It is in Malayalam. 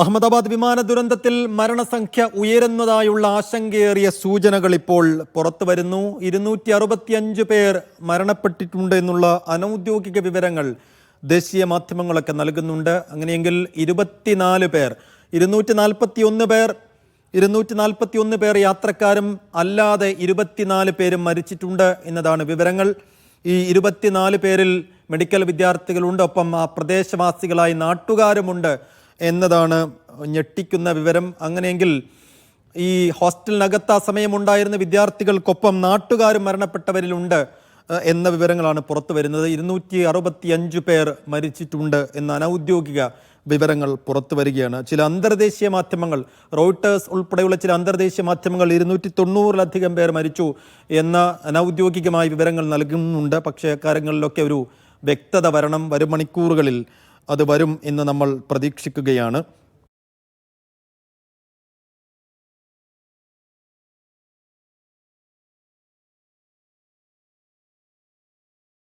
അഹമ്മദാബാദ് വിമാന ദുരന്തത്തിൽ മരണസംഖ്യ ഉയരുന്നതായുള്ള ആശങ്കയേറിയ സൂചനകൾ ഇപ്പോൾ പുറത്തു വരുന്നു. 265 പേർ മരണപ്പെട്ടിട്ടുണ്ട് എന്നുള്ള അനൗദ്യോഗിക വിവരങ്ങൾ ദേശീയ മാധ്യമങ്ങളൊക്കെ നൽകുന്നുണ്ട്. അങ്ങനെയെങ്കിൽ 241 പേർ യാത്രക്കാരും അല്ലാതെ 24 പേരും മരിച്ചിട്ടുണ്ട് എന്നതാണ് വിവരങ്ങൾ. ഈ 24 പേരിൽ മെഡിക്കൽ വിദ്യാർത്ഥികളുണ്ട്, ഒപ്പം ആ പ്രദേശവാസികളായ നാട്ടുകാരുമുണ്ട് എന്നതാണ് ഞെട്ടിക്കുന്ന വിവരം. അങ്ങനെയെങ്കിൽ ഈ ഹോസ്റ്റലിനകത്ത് ആ സമയമുണ്ടായിരുന്ന വിദ്യാർത്ഥികൾക്കൊപ്പം നാട്ടുകാരും മരണപ്പെട്ടവരിലുണ്ട് എന്ന വിവരങ്ങളാണ് പുറത്തു വരുന്നത്. 265 പേർ മരിച്ചിട്ടുണ്ട് എന്ന അനൗദ്യോഗിക വിവരങ്ങൾ പുറത്തു വരികയാണ്. ചില അന്തർദേശീയ മാധ്യമങ്ങൾ, റോയിട്ടേഴ്സ് ഉൾപ്പെടെയുള്ള ചില അന്തർദേശീയ മാധ്യമങ്ങൾ 290-ലധികം പേർ മരിച്ചു എന്ന അനൗദ്യോഗികമായ വിവരങ്ങൾ നൽകുന്നുണ്ട്. പക്ഷേ അക്കാര്യങ്ങളിലൊക്കെ ഒരു വ്യക്തത വരണം. വരും മണിക്കൂറുകളിൽ അത് വരും എന്ന് നമ്മൾ പ്രതീക്ഷിക്കുകയാണ്.